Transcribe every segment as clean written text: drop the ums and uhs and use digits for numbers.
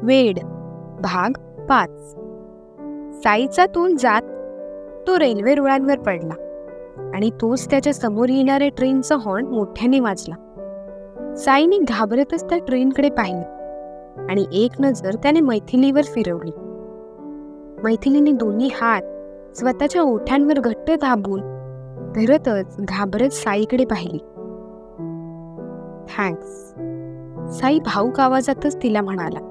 वेड भाग 5. साईचा तोल जात तो रेल्वे रुळांवर पडला आणि तोच त्याच्या समोर येणाऱ्या ट्रेनचा हॉर्न मोठ्याने वाजला. साईने घाबरतच त्या ट्रेनकडे पाहिले आणि एक नजर त्याने मैथिलीवर फिरवली. मैथिलीने दोन्ही हात स्वतःच्या ओठांवर घट्ट दाबून धरतच घाबरत साईकडे पाहिली. थँक्स, साई भाऊक आवाजातच तिला म्हणाला.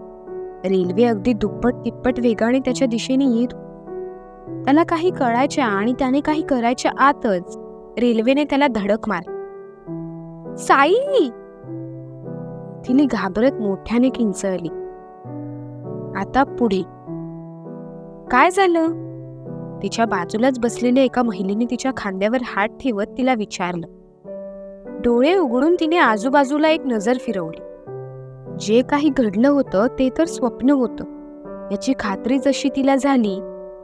रेल्वे अगदी दुप्पट तिप्पट वेगाने त्याच्या दिशेने येत होती. त्याला काही कळायच्या आणि त्याने काही करायच्या आतच रेल्वेने त्याला धडक मारली. साई! तिने घाबरत मोठ्याने किंचाळली. आता पुढे काय झालं? तिच्या बाजूलाच बसलेल्या एका महिलेने तिच्या खांद्यावर हात ठेवत तिला विचारलं. डोळे उघडून तिने आजूबाजूला एक नजर फिरवली. जे काही घडलं होतं ते तर स्वप्न होतं याची खात्री जशी तिला झाली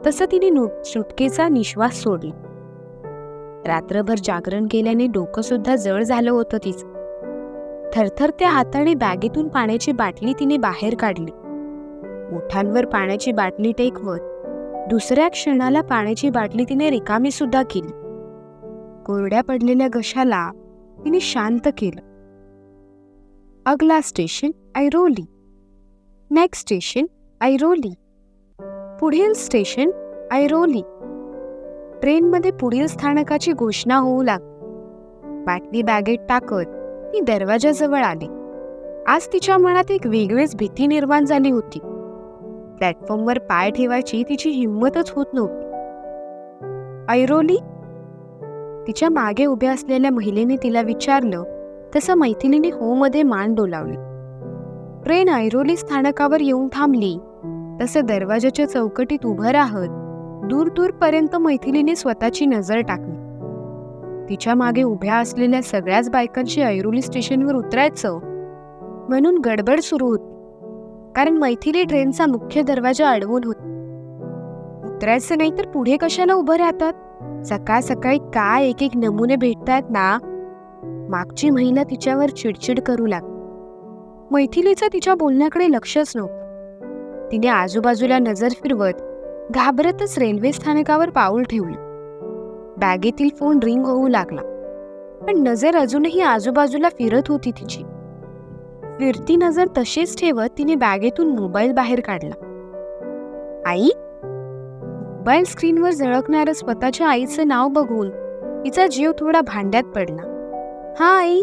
तसं तिने सुटकेचा निश्वास सोडला. रात्रभर जागरण केल्याने डोकं सुद्धा जड झालं होतं तिचं. थरथरत्या हाताने बॅगेतून पाण्याची बाटली तिने बाहेर काढली. ओठांवर पाण्याची बाटली टेकवत दुसऱ्या क्षणाला पाण्याची बाटली तिने रिकामी सुद्धा केली. कोरड्या पडलेल्या घशाला तिने शांत केलं. अगला station Airoli. Next station Airoli. पुढील स्टेशन ऐरोली. ट्रेनमध्ये पुढील स्थानकाची घोषणा होऊ लागली. बाटली बॅगेत टाकत ती दरवाजाजवळ आली. आज तिच्या मनात एक वेगळीच भीती निर्माण झाली होती. प्लॅटफॉर्मवर पाय ठेवायची तिची हिंमतच होत नव्हती. ऐरोली? तिच्या मागे उभ्या असलेल्या महिलेने तिला विचारलं तसं मैथिलीने हो मध्ये मान डोलावली. ट्रेन ऐरोली स्थानकावर येऊन थांबली तसं दरवाजाच्या चौकटीत उभं राहत दूर दूरपर्यंत मैथिलीने स्वतःची नजर टाकली. तिच्या मागे उभ्या असलेल्या सगळ्याच बायकांची ऐरोली स्टेशनवर उतरायचं म्हणून गडबड सुरू होती, कारण मैथिली ट्रेनचा मुख्य दरवाजा अडवून होती. उतरायचं नाही तर पुढे कशाला उभं राहतात? सकाळ सकाळी काय एक एक नमुने भेटतायत ना. मागची महिला तिच्यावर चिडचिड करू लागली. मैथिलीचं तिच्या बोलण्याकडे लक्षच नव्हतं. तिने आजूबाजूला नजर फिरवत घाबरतच रेल्वे स्थानकावर पाऊल ठेवलं. बॅगेतील फोन रिंग होऊ लागला, पण नजर अजूनही आजूबाजूला फिरत होती तिची. फिरती नजर तशीच ठेवत तिने बॅगेतून मोबाईल बाहेर काढला. आई? मोबाईल स्क्रीनवर झळकणारं स्वतःच्या आईचं नाव बघून तिचा जीव थोडा भांड्यात पडला. हा आई.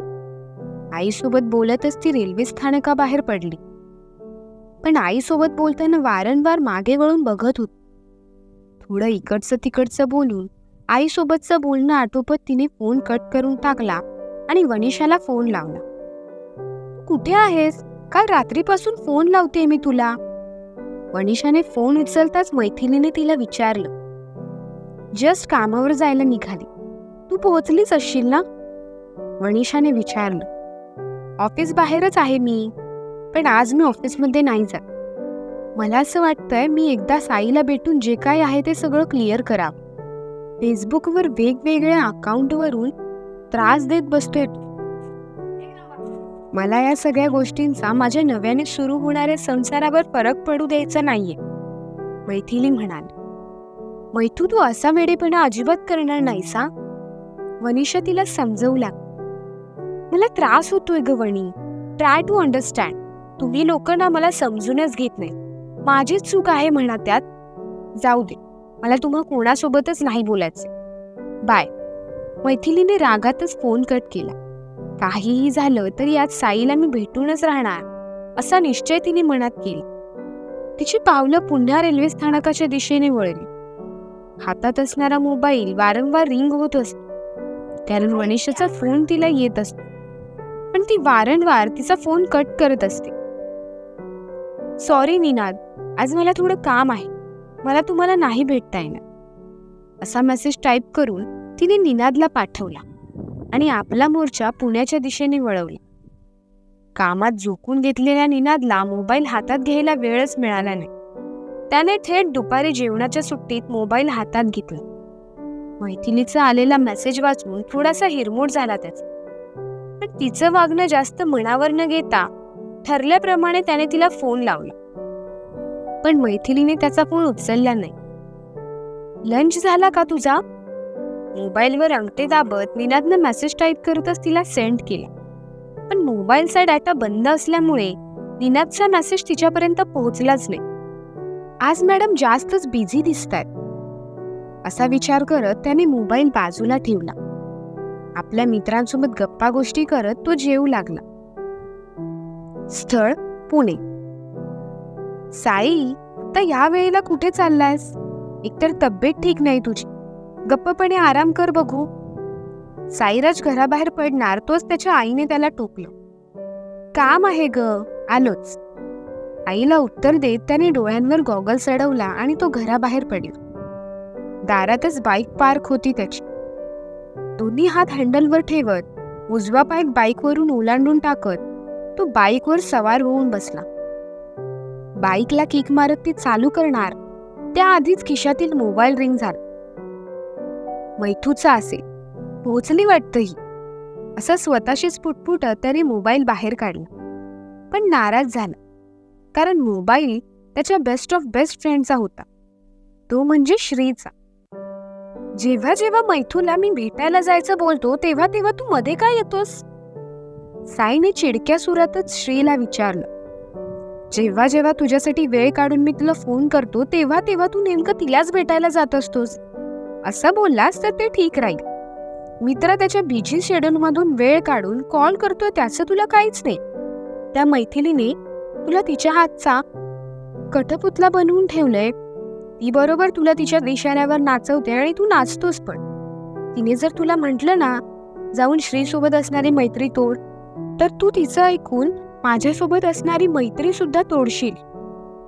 आईसोबत बोलतच ती रेल्वे स्थानकाबाहेर पडली, पण आईसोबत बोलताना वारंवार मागे वळून बघत होती. थोडं इकडचं तिकडचं बोलून आईसोबतचं बोलणं आटोपत तिने फोन कट करून टाकला आणि वनिशाला फोन लावला. कुठे आहेस? काल रात्रीपासून फोन लावते मी तुला. वनिशाने फोन उचलताच मैथिलीने तिला विचारलं. जस्ट कामावर जायला निघाली. तू पोहोचलीच असशील ना? वनिशाने विचारलं. ऑफिस बाहेरच आहे मी, पण आज मी ऑफिसमध्ये नाही जात. मला असं वाटतंय मी एकदा साईला भेटून जे काय आहे ते सगळं क्लिअर करावं. फेसबुकवर वेगवेगळ्या अकाउंटवरून त्रास देत बसतोय. मला या सगळ्या गोष्टींचा माझ्या नव्याने सुरू होणाऱ्या संसारावर फरक पडू द्यायचा नाहीये, मैथिली म्हणाली. मैथू, तू असा वेडेपणा अजिबात करणार नाहीस हा? वनिशा तिला समजवू लागली. मला त्रास होतोय ग वणी. Try to understand. तुम्ही लोक ना मला समजूनच घेत नाही. माझीच चूक आहे म्हणा त्यात. जाऊ दे, मला तुम्हा कोणासोबतच नाही बोलायचं. बाय. मैथिलीने रागातच फोन कट केला. काहीही झालं तरी आज साईला मी भेटूनच राहणार असा निश्चय तिने मनात केला. तिची पावलं पुन्हा रेल्वे स्थानकाच्या दिशेने वळली. हातात असणारा मोबाईल वारंवार रिंग होत असतो, कारण वनिशाचा फोन तिला येत असतो, पण ती वारंवार तिचा फोन कट करत असते. सॉरी निनाद, आज मला थोडं काम आहे. मला तुम्हाला नाही भेटता येणार असा मेसेज टाईप करून तिने निनादला पाठवला आणि आपला मोर्चा पुण्याच्या दिशेने वळवला. कामात झोकून घेतलेल्या निनादला मोबाईल हातात घ्यायला वेळच मिळाला नाही. त्याने थेट दुपारी जेवणाच्या सुट्टीत मोबाईल हातात घेतला. मैथिलीचा आलेला मेसेज वाचून थोडासा हिरमोड झाला त्याचा, पण तिचं वागणं जास्त मनावर न घेता ठरल्याप्रमाणे त्याने तिला फोन लावला. पण मैथिलीने त्याचा फोन उचलला नाही. लंच झाला का तुझा? मोबाईलवर अंगठे दाबत निनादनं मेसेज टाईप करतच तिला सेंड केला. पण मोबाईलचा डाटा बंद असल्यामुळे निनादचा मेसेज तिच्यापर्यंत पोहोचलाच नाही. आज मॅडम जास्तच बिझी दिसतायत असा विचार करत त्याने मोबाईल बाजूला ठेवला. आपल्या मित्रांसोबत गप्पा गोष्टी करत तो जेवू लागला. स्थळ पुणे. साई, आता या वेळेला कुठे चाललायस? एकतर तब्येत ठीक नाही तुझी, गप्पपणे आराम कर बघू. साईराज घराबाहेर पडणार तोच त्याच्या आईने त्याला टोकलं. काम आहे ग, आलोच. आईला उत्तर देत त्याने डोळ्यांवर गॉगल्स अडवला आणि तो घराबाहेर पडला. दारातच बाईक पार्क होती त्याची. दोन्ही हात हँडलवर ठेवत उजवा पाय बाईकवरून ओलांडून टाकत तो बाईकवर सवार होऊन बसला. बाईकला किक मारत ती चालू करणार त्याआधीच खिशातील मोबाईल रिंग झाला. मैथूचा असेल, पोहोचली वाटतं ही, असं स्वतःशीच पुटपुटत त्याने मोबाईल बाहेर काढला. पण नाराज झाला, कारण मोबाईल त्याच्या बेस्ट ऑफ बेस्ट फ्रेंडचा होता, तो म्हणजे श्रीचा. जेव्हा जेव्हा मैथूला मी भेटायला जायचं बोलतो तेव्हा तेव्हा तू मध्ये काय येतोस? साईने चिडक्या सुरातच श्रीला विचारलं. जेव्हा जेव्हा तुझ्यासाठी वेळ काढून मी तुला फोन करतो तेव्हा तेव्हा तू नेमकं तिलाच भेटायला जात असतोस. असं बोललास तर ते ठीक राहील. मित्र त्याच्या बिझी शेड्यूलमधून वेळ काढून कॉल करतोय त्याचं तुला काहीच नाही. त्या मैथिलीने तुला तिच्या हातचा कठपुतला बनवून ठेवलंय. ती बरोबर तुला तिच्या इशाऱ्यावर नाचवते आणि तू नाचतोस पण. तिने जर तुला म्हटलं ना जाऊन श्रीसोबत असणारी मैत्री तोड, तर तू तिचं ऐकून माझ्यासोबत असणारी मैत्री सुद्धा तोडशील.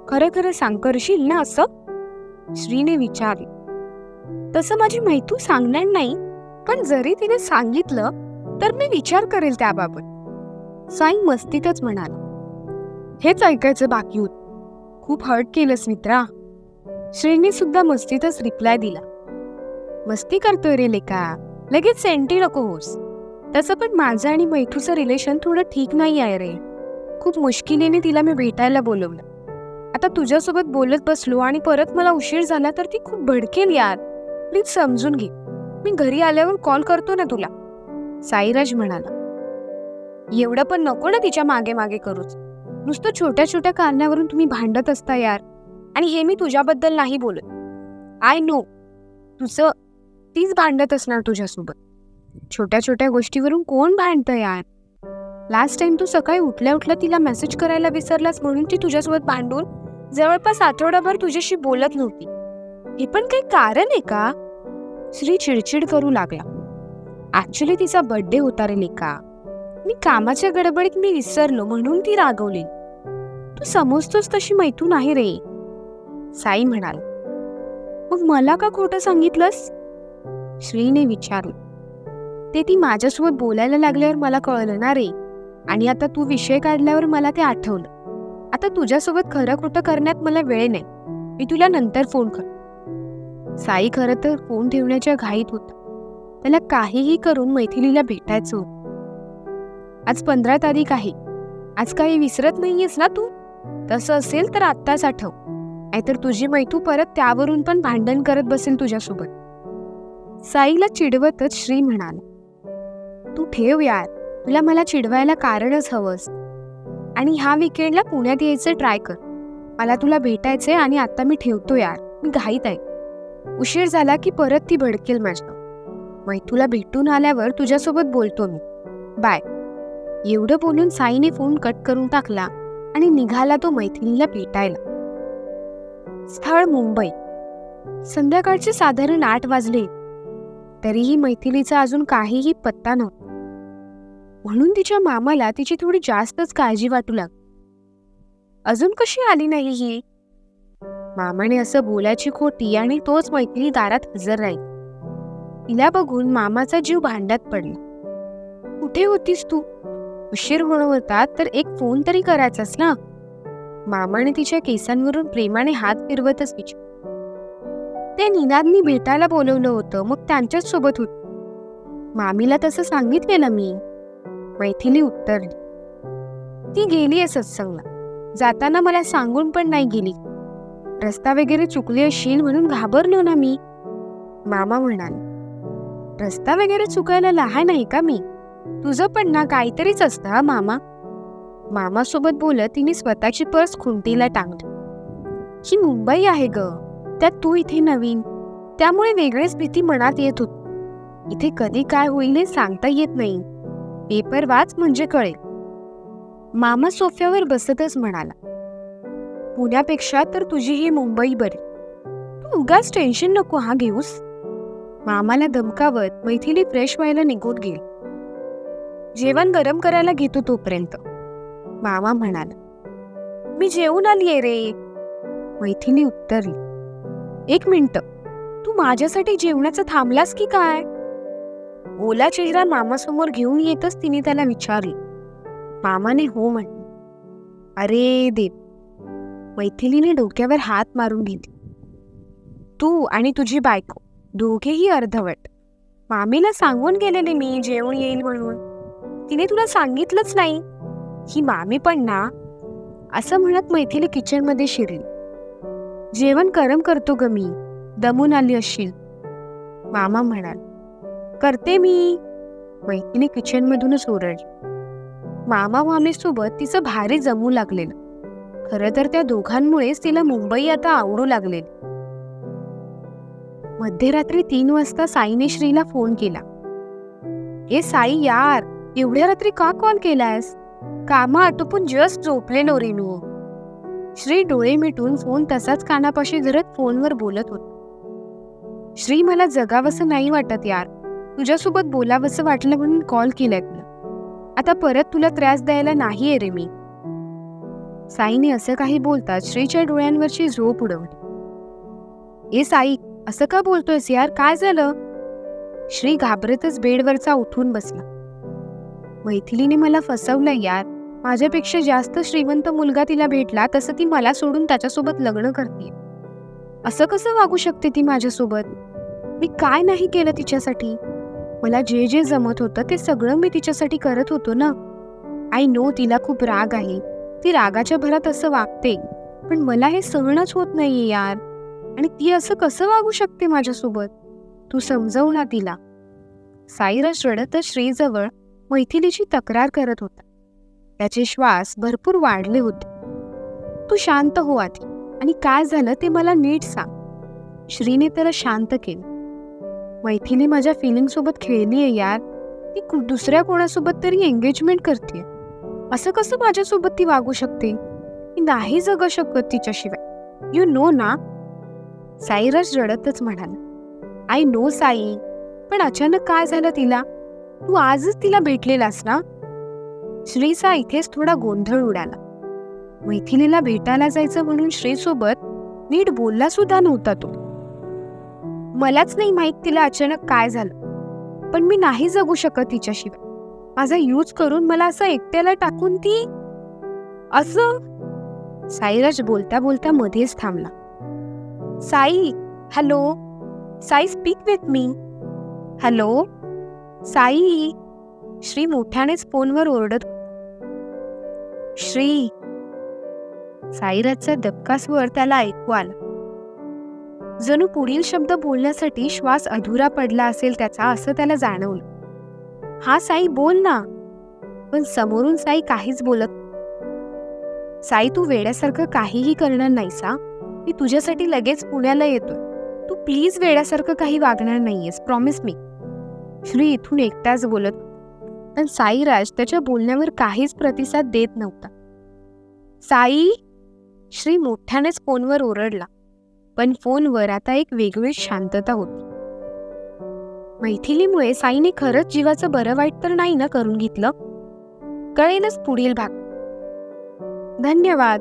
खरं खरं सांग, करशील ना असं? श्रीने विचारले. तसं माझी मैथू सांगणार नाही, पण जरी तिने सांगितलं तर मी विचार करेल त्याबाबत. साई मस्तीतच म्हणाला. हेच ऐकायचं बाकी होत. खूप हर्ट केलंस मित्रा. श्रीने सुद्धा मस्तीतच रिप्लाय दिला. मस्ती करतोय रे लेका, लगेच सेंटी नको होस. तसं पण माझं आणि मैथूचं रिलेशन थोडं ठीक नाही आहे रे. खूप मुश्किलीने तिला मी भेटायला बोलवलं. आता तुझ्यासोबत बोलत बसलो आणि परत मला उशीर झाला तर ती खूप भडकेल यार. प्लीज समजून घे. मी घरी आल्यावर कॉल करतो ना तुला, साईराज म्हणाला. एवढं पण नको ना तिच्या मागे मागे करूच. नुसतं छोट्या छोट्या कारणावरून तुम्ही भांडत असता यार. आणि हे मी तुझ्याबद्दल नाही बोलत. आय नो तुझं तीच भांडत असणार तुझ्यासोबत. छोट्या छोट्या गोष्टीवरून कोण भांडतं यार. लास्ट टाइम तू सकाळी उठल्या उठल्या तिला मेसेज करायला विसरलास म्हणून ती तुझ्यासोबत भांडून जवळपास आठवडाभर तुझ्याशी बोलत नव्हती. हे पण काही कारण आहे का? श्री चिडचिड करू लागला. ऍक्च्युली तिचा बर्थडे होता रे लेका. मी कामाच्या गडबडीत विसरलो म्हणून ती रागवली. तू समजतोस तशी मैथून आहे रे, साई म्हणाल. मग मला का खोटं सांगितलंस? श्रीने विचारलं. ते ती माझ्यासोबत बोलायला लागल्यावर मला कळलं ना रे. आणि आता तू विषय काढल्यावर मला ते आठवलं. आता तुझ्यासोबत खरं खोटं करण्यात मला वेळ नाही. मी तुला नंतर फोन कर. साई खरं तर फोन ठेवण्याच्या घाईत होता. त्याला काहीही करून मैथिलीला भेटायचं होतं. आज 15 तारीख आहे. आज काही विसरत नाहीयेस ना तू? तसं असेल तर आत्ताच आठव, नाहीतर तुझी मैथू परत त्यावरून पण भांडण करत बसेल तुझ्यासोबत. साईला चिडवतच श्री म्हणाला. तू ठेव यार, तुला मला चिडवायला कारणच हवंस. आणि ह्या विकेंडला पुण्यात यायचं ट्राय कर. मला तुला भेटायचंय आणि आता मी ठेवतो यार, मी घाईत आहे. उशीर झाला की परत ती भडकेल माझ्या. मैथूला भेटून आल्यावर तुझ्यासोबत बोलतो मी. बाय. एवढं बोलून साईने फोन कट करून टाकला आणि निघाला तो मैथिलीला भेटायला. स्थळ मुंबई. संध्याकाळचे साधारण 8 वाजले तरीही मैथिलीचा अजून काहीही पत्ता नव्हता. म्हणून तिच्या मामाला तिची थोडी जास्तच काळजी वाटू लागली. अजून कशी आली नाही ही? मामाने असं बोलायची खोटी आणि तोच मैथिली दारात हजर राहील. तिला बघून मामाचा जीव भांड्यात पडला. कुठे होतीस तू? उशीर होणं होता तर एक फोन तरी करायचास ना. मामाने तिच्या केसांवरून प्रेमाने हात फिरवतच विचारलं. ते निनादनी भेटायला बोलवलं होतं, मग त्यांच्याच सोबत होत. मामीला तसं सांगितलेलं मी, मैथिली उत्तरली. ती गेलीये सत्संगला. जाताना मला सांगून पण नाही गेली. रस्ता वगैरे चुकली असशील म्हणून घाबरलो ना मी. मामा म्हणाले, रस्ता वगैरे चुकायला लहान आहे का मी? तुझं पण ना काहीतरीच असतं हा मामा. मामासोबत बोलत तिने स्वतःची पर्स खुंटीला टांगली. ही मुंबई आहे ग, त्यात तू इथे नवीन, त्यामुळे वेगळीच भीती मनात येत होती. इथे कधी काय होईल हे सांगता येत नाही. पेपर वाच म्हणजे कळेल. मामा सोफ्यावर बसतच म्हणाला, पुण्यापेक्षा तर तुझी ही मुंबई बरी. तू उगाच टेन्शन नको हा घेऊस. मामाला धमकावत मैथिली फ्रेश व्हायला निघून गेली. जेवण गरम करायला घेतो तोपर्यंत, मामा म्हणाला. मी जेवून आलीये रे, मैथिली उत्तरली. एक मिनिट, तू माझ्यासाठी जेवणाचं थांबलास की काय? ओला चेहरा मामासमोर घेऊन येतच तिने त्याला विचारले. मामाने हो म्हटले. अरे देव, मैथिलीने डोक्यावर हात मारून घेतली. तू आणि तुझी बायको दोघेही अर्धवट. मामीला सांगून गेलेले मी जेवण येईल म्हणून, तिने तुला सांगितलंच नाही. ही मामी पण ना. असं म्हणत मैथिली किचनमध्ये शिरली. जेवण गरम करतो ग मी, दमून आली असशील, मामा म्हणाल. करते मी, मैथिली किचनमधूनच ओरडली. मामा मामीसोबत तिचं भारी जमू लागलेलं. खरं तर त्या दोघांमुळेच तिला मुंबई आता आवडू लागलेली. मध्यरात्री 3 वाजता साईने श्रीला फोन केला. ए साई यार, एवढ्या रात्री का कॉल केलायस? कामं आटोपून जस्ट झोपलेलो रे मी. श्री डोळे मिटून फोन तसाच कानापाशी धरत फोनवर बोलत होता. श्री, मला जगावंसं नाही वाटत यार, तुझ्यासोबत बोलावंसं वाटलं म्हणून कॉल केलाय तुला. आता परत तुला त्रास द्यायला नाहीये रे मी. साईने असं काही बोलताच श्रीच्या डोळ्यांवरची झोप उडवली. ए साई, असं का बोलतोयस यार, काय झालं? श्री घाबरतच बेडवरचा उठून बसला. मैथिलीने मला फसवलंय यार. माझ्यापेक्षा जास्त श्रीमंत मुलगा तिला भेटला, तसं ती मला सोडून त्याच्यासोबत लग्न करते. असं कसं वागू शकते ती माझ्यासोबत? मी काय नाही केलं तिच्यासाठी? मला जे जे जमत होतं ते सगळं मी तिच्यासाठी करत होतो ना. आय नो तिला खूप राग आहे, ती रागाच्या भरात असं वागते, पण मला हे सहनच होत नाहीये यार. आणि ती असं कसं वागू शकते माझ्यासोबत? तू समजव ना तिला. साईराज रडतच श्रीजवळ मैथिलीची तक्रार करत होता. त्याचे श्वास भरपूर वाढले होते. तू शांत हो आधी, आणि काय झालं ते मला नीट सांग. श्रीने त्याला शांत केलं. मैथिली माझ्या फिलिंग सोबत खेळलीये यार. ती दुसऱ्या कोणासोबत तरी एंगेजमेंट करते. असं कसं माझ्यासोबत ती वागू शकते? मी नाही जगू शकत तिच्याशिवाय, यू नो ना. साईराज रडतच म्हणाला. आय नो साई, पण अचानक काय झालं तिला? तू आजच तिला भेटलेलास ना? श्रीचा इथेच थोडा गोंधळ उडाला. मैथिलीला भेटायला जायचं म्हणून श्रीसोबत नीट बोलला सुद्धा नव्हता तो. मलाच नाही माहित तिला अचानक काय झालं, पण मी नाही जगू शकत तिच्याशिवाय. माझा यूज करून मला असं एकट्याला टाकून ती असं. साईराज बोलता बोलता मध्येच थांबला. Sai, hello Sai, speak with me. Hello Sai, Shri मोठ्यानेच फोनवर ओरडत होता. श्री. साईराजचा दबका स्वर त्याला ऐकू आला. जणू पुढील शब्द बोलण्यासाठी श्वास अधुरा पडला असेल त्याचा, असं त्याला जाणवलं. हा साई, बोल ना. पण समोरून साई काहीच बोलत. साई, तू वेड्यासारखं काहीही करणार नाहीस हा. मी तुझ्यासाठी लगेच पुण्याला येतोय. तू प्लीज वेड्यासारखं काही वागणार नाहीयेस, प्रॉमिस मी. श्री इथून एकटाच बोलत, पण साईराज त्याच्या बोलण्यावर काहीच प्रतिसाद देत नव्हता. साई, श्री मोठ्यानेच फोनवर ओरडला, पण फोनवर आता एक वेगळीच शांतता होती. मैथिलीमुळे साईने खरंच जीवाचं बरं वाईट तर नाही ना करून घेतलं? कळेलच पुढील भाग. धन्यवाद.